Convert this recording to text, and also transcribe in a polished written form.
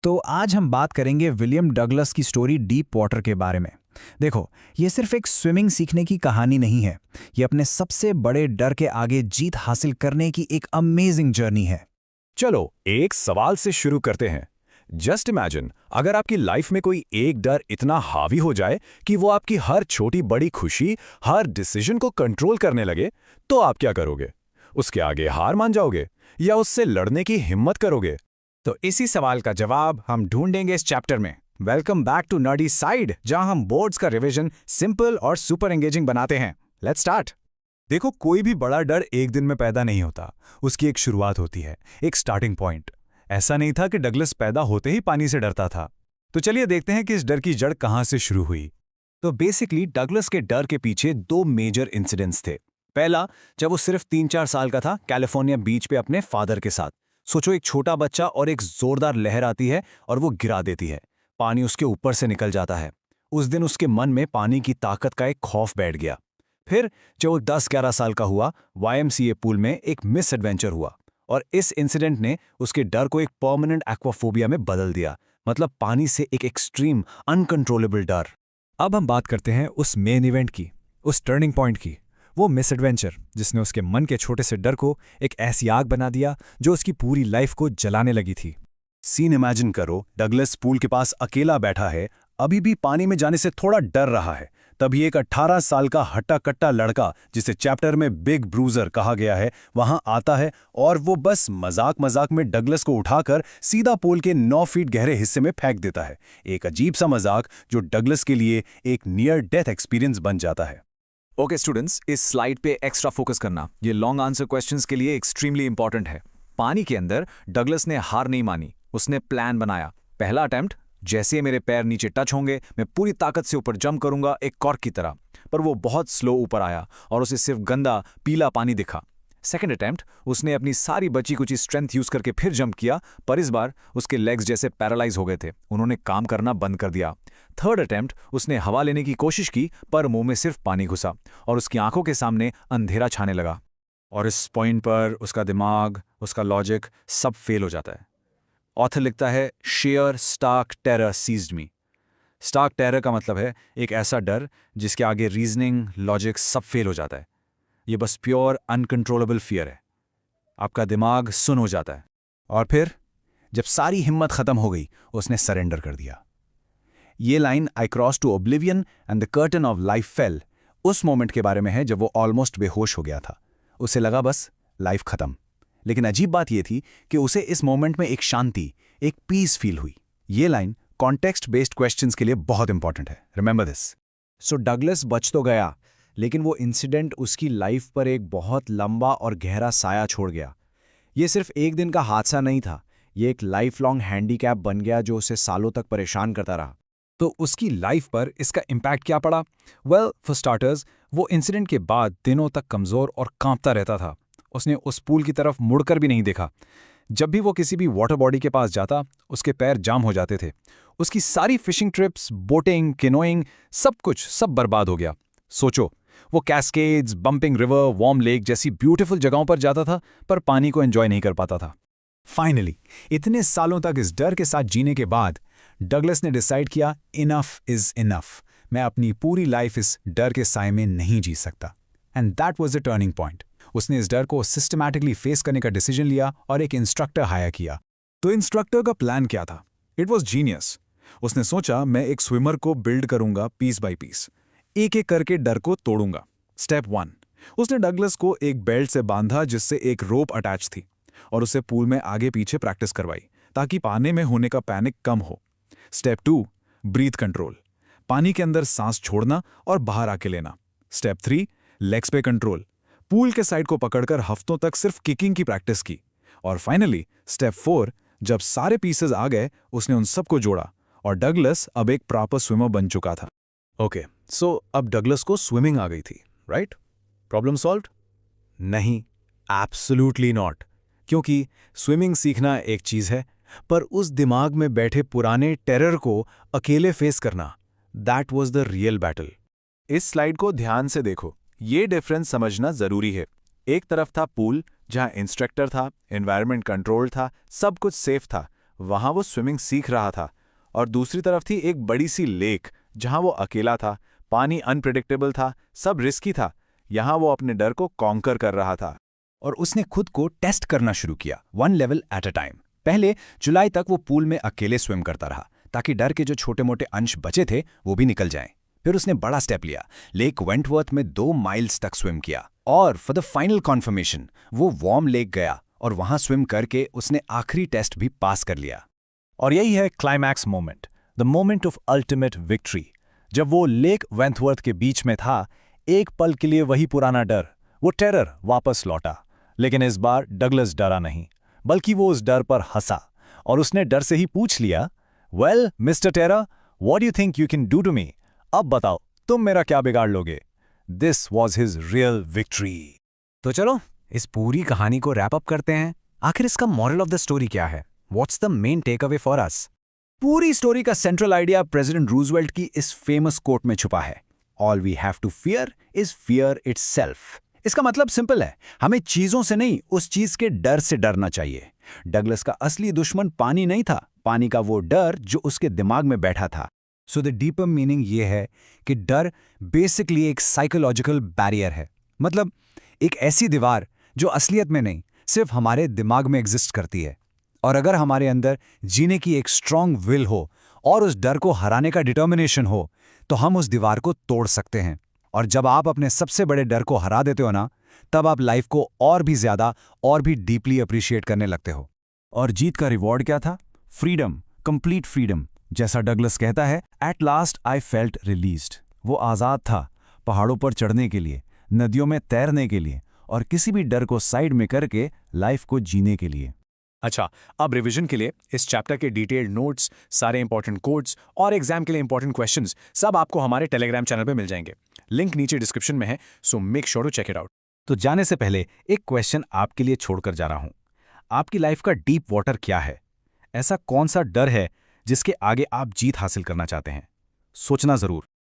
तो आज हम बात करेंगे विलियम डगलस की स्टोरी डीप वाटर के बारे में। देखो, ये सिर्फ एक स्विमिंग सीखने की कहानी नहीं है। ये अपने सबसे बड़े डर के आगे जीत हासिल करने की एक अमेजिंग जर्नी है। चलो एक सवाल से शुरू करते हैं। जस्ट इमेजिन, अगर आपकी लाइफ में कोई एक डर इतना हावी हो जाए कि वो आपकी हर छोटी बड़ी खुशी, हर डिसीजन को कंट्रोल करने लगे, तो आप क्या करोगे? उसके आगे हार मान जाओगे या उससे लड़ने की हिम्मत करोगे? तो इसी सवाल का जवाब हम ढूंढेंगे इस चैप्टर में। Welcome back to Nerdy Side, जहां हम बोर्ड्स का रिवीजन सिंपल और सुपर एंगेजिंग बनाते हैं। Let's start. देखो, कोई भी बड़ा डर एक दिन में पैदा नहीं होता। उसकी एक शुरुआत होती है, एक स्टार्टिंग पॉइंट। ऐसा नहीं था कि डगलस पैदा होते ही पानी से डरता था। तो चलिए देखते हैं कि इस डर की जड़ कहां से शुरू हुई। तो बेसिकली डगलस के डर के पीछे दो मेजर इंसिडेंट्स थे। पहला, जब वो सिर्फ 3-4 साल का था, कैलिफोर्निया बीच पे अपने फादर के साथ। सोचो, एक छोटा बच्चा और एक जोरदार लहर आती है और वो गिरा देती है। पानी उसके ऊपर से निकल जाता है। उस दिन उसके मन में पानी की ताकत का एक खौफ बैठ गया। फिर जब वो 10-11 साल का हुआ, YMCA पूल में एक मिस एडवेंचर हुआ और इस इंसिडेंट ने उसके डर को एक परमानेंट एक्वाफोबिया में बदल दिया। मतलब पानी से एक एक्सट्रीम अनकंट्रोलेबल डर। अब हम बात करते हैं उस मेन इवेंट की, उस टर्निंग पॉइंट की। वो मिस एडवेंचर जिसने उसके मन के छोटे से डर को एक ऐसी आग बना दिया जो उसकी पूरी लाइफ को जलाने लगी थी। सीन इमेजिन करो, डगलस पूल के पास अकेला बैठा है, अभी भी पानी में जाने से थोड़ा डर रहा है। तभी एक 18 साल का हट्टा कट्टा लड़का, जिसे चैप्टर में बिग ब्रूजर कहा गया है, वहां आता है और वो बस मजाक मजाक में डगलस को उठाकर सीधा पूल के 9 फीट गहरे हिस्से में फेंक देता है। एक अजीब सा मजाक जो डगलस के लिए एक नियर डेथ एक्सपीरियंस बन जाता है। ओके स्टूडेंट्स, इस स्लाइड पे एक्स्ट्रा फोकस करना। ये लॉन्ग आंसर क्वेश्चंस के लिए एक्सट्रीमली इंपॉर्टेंट है। पानी के अंदर डगलस ने हार नहीं मानी। उसने प्लान बनाया। पहला अटेम्प्ट, जैसे ही मेरे पैर नीचे टच होंगे मैं पूरी ताकत से ऊपर जंप करूंगा, एक कॉर्क की तरह। पर वो बहुत स्लो ऊपर आया और उसे सिर्फ गंदा पीला पानी दिखा। सेकंड अटेम्प्ट, उसने अपनी सारी बची कुची स्ट्रेंथ यूज करके फिर जंप किया, पर इस बार उसके लेग्स जैसे पैरालाइज हो गए थे, उन्होंने काम करना बंद कर दिया। थर्ड अटेम्प्ट, उसने हवा लेने की कोशिश की, पर मुंह में सिर्फ पानी घुसा और उसकी आंखों के सामने अंधेरा छाने लगा। और इस पॉइंट पर उसका दिमाग, उसका लॉजिक सब फेल हो जाता है। ऑथर लिखता है, शेयर स्टार्क टेरर सीज्ड मी। स्टार्क टेरर का मतलब है एक ऐसा डर जिसके आगे रीजनिंग, लॉजिक सब फेल हो जाता है। ये बस प्योर अनकंट्रोलेबल फियर है। आपका दिमाग सुन हो जाता है। और फिर जब सारी हिम्मत खत्म हो गई, उसने सरेंडर कर दिया। ये line, I cross to oblivion and the curtain of life fell, उस मोमेंट के बारे में है जब वो ऑलमोस्ट बेहोश हो गया था। उसे लगा बस लाइफ खत्म। लेकिन अजीब बात यह थी कि उसे इस मोमेंट में एक शांति, एक पीस फील हुई। ये लाइन कॉन्टेक्स्ट बेस्ड क्वेश्चंस के लिए बहुत इंपॉर्टेंट है। Remember this. सो डगलस बच तो गया, लेकिन वो इंसिडेंट उसकी लाइफ पर एक बहुत लंबा और गहरा साया छोड़ गया। ये सिर्फ एक दिन का हादसा नहीं था, ये एक लाइफ लॉन्ग हैंडीकैप बन गया जो उसे सालों तक परेशान करता रहा। तो उसकी लाइफ पर इसका इम्पैक्ट क्या पड़ा? वेल, फॉर स्टार्टर्स, वो इंसिडेंट के बाद दिनों तक कमज़ोर और कांपता रहता था। उसने उस पूल की तरफ मुड़कर भी नहीं देखा। जब भी वो किसी भी वाटर बॉडी के पास जाता, उसके पैर जाम हो जाते थे। उसकी सारी फिशिंग ट्रिप्स, बोटिंग, किनोइंग, सब बर्बाद हो गया। सोचो, वो cascades, bumping river, warm lake जैसी ब्यूटीफुल जगहों पर जाता था, पर पानी को एंजॉय नहीं कर पाता था। फाइनली, इतने सालों तक इस डर के साथ जीने के बाद डगलस ने डिसाइड किया, इनफ इज इनफ। मैं अपनी पूरी लाइफ इस डर के साए में नहीं जी सकता। And that was the turning point. उसने इस डर को सिस्टमैटिकली फेस करने का डिसीजन लिया और एक इंस्ट्रक्टर हायर किया। तो इंस्ट्रक्टर का प्लान क्या था? It was genius. उसने सोचा, मैं एक स्विमर को बिल्ड करूंगा पीस बाय पीस, एक एक करके डर को तोड़ूंगा। स्टेप 1, उसने डगलस को एक बेल्ट से बांधा जिससे एक रोप अटैच थी, और उसे पूल में आगे पीछे प्रैक्टिस करवाई ताकि पानी में होने का पैनिक कम हो। स्टेप 2, ब्रीथ कंट्रोल, पानी के अंदर सांस छोड़ना और बाहर आके लेना। स्टेप 3, लेग्स पे कंट्रोल, पूल के साइड को पकड़कर हफ्तों तक सिर्फ किकिंग की प्रैक्टिस की। और फाइनली स्टेप 4, जब सारे पीसेस आ गए, उसने उन सबको जोड़ा और डगलस अब एक प्रॉपर स्विमर बन चुका था। ओके, सो अब डगलस को स्विमिंग आ गई थी, राइट? Problem solved? नहीं, एब्सोल्युटली नॉट। क्योंकि स्विमिंग सीखना एक चीज है, पर उस दिमाग में बैठे पुराने टेरर को अकेले फेस करना, that was the real battle. इस स्लाइड को ध्यान से देखो, ये डिफरेंस समझना जरूरी है। एक तरफ था पूल जहां इंस्ट्रक्टर था, एनवायरनमेंट कंट्रोल था, सब कुछ सेफ था। वहां वो स्विमिंग सीख रहा था, और दूसरी तरफ थी एक बड़ी सी लेक जहां वो अकेला था। पानी अनप्रिडिक्टेबल था, सब रिस्की था। यहां वो अपने डर को कॉन्कर कर रहा था। और उसने खुद को टेस्ट करना शुरू किया, 1 लेवल एट अ टाइम। पहले जुलाई तक वो पूल में अकेले स्विम करता रहा ताकि डर के जो छोटे मोटे अंश बचे थे वो भी निकल जाएं। फिर उसने बड़ा स्टेप लिया, लेक वेंटवर्थ में 2 माइल्स तक स्विम किया, और फॉर द फाइनल कॉन्फर्मेशन वो वार्म लेक गया और वहां स्विम करके उसने आखिरी टेस्ट भी पास कर लिया। और यही है climax moment, the moment of ultimate victory. जब वो लेक वेंथवर्थ के बीच में था, एक पल के लिए वही पुराना डर, वो टेरर वापस लौटा। लेकिन इस बार डगलस डरा नहीं, बल्कि वो उस डर पर हंसा और उसने डर से ही पूछ लिया, well Mister Terror, what you think you can do to me? अब बताओ, तुम मेरा क्या बिगाड़ लोगे? This was his real victory. तो चलो इस पूरी कहानी को रैप अप करते हैं। आखिर इसका मॉरल ऑफ द स्टोरी क्या है? What's the main take away for us? पूरी स्टोरी का सेंट्रल आइडिया प्रेसिडेंट रूजवेल्ट की इस फेमस कोट में छुपा है, all we have to fear is fear itself. इसका मतलब सिंपल है, हमें चीजों से नहीं, उस चीज के डर से डरना चाहिए। डगलस का असली दुश्मन पानी नहीं था, पानी का वो डर जो उसके दिमाग में बैठा था। सो द डीपर मीनिंग ये है कि डर बेसिकली एक साइकोलॉजिकल बैरियर है, मतलब एक ऐसी दीवार जो असलियत में नहीं, सिर्फ हमारे दिमाग में एग्जिस्ट करती है। और अगर हमारे अंदर जीने की एक स्ट्रांग विल हो और उस डर को हराने का डिटर्मिनेशन हो, तो हम उस दीवार को तोड़ सकते हैं। और जब आप अपने सबसे बड़े डर को हरा देते हो ना, तब आप लाइफ को और भी ज्यादा और भी डीपली अप्रिशिएट करने लगते हो। और जीत का रिवॉर्ड क्या था? Freedom, complete freedom. जैसा डगलस कहता है, at last I felt released. वो आज़ाद था, पहाड़ों पर चढ़ने के लिए, नदियों में तैरने के लिए, और किसी भी डर को साइड में करके लाइफ को जीने के लिए। अच्छा, अब रिवीजन के लिए इस चैप्टर के डिटेल्ड नोट्स, सारे इंपॉर्टेंट कोड्स और एग्जाम के लिए इंपॉर्टेंट क्वेश्चंस सब आपको हमारे टेलीग्राम चैनल पे मिल जाएंगे। लिंक नीचे डिस्क्रिप्शन में है, so make sure to check it out. तो जाने से पहले एक क्वेश्चन आपके लिए छोड़कर जा रहा हूं। आपकी लाइफ का डीप वाटर क्या है? ऐसा कौन सा डर है जिसके आगे आप जीत हासिल करना चाहते हैं? सोचना जरूर।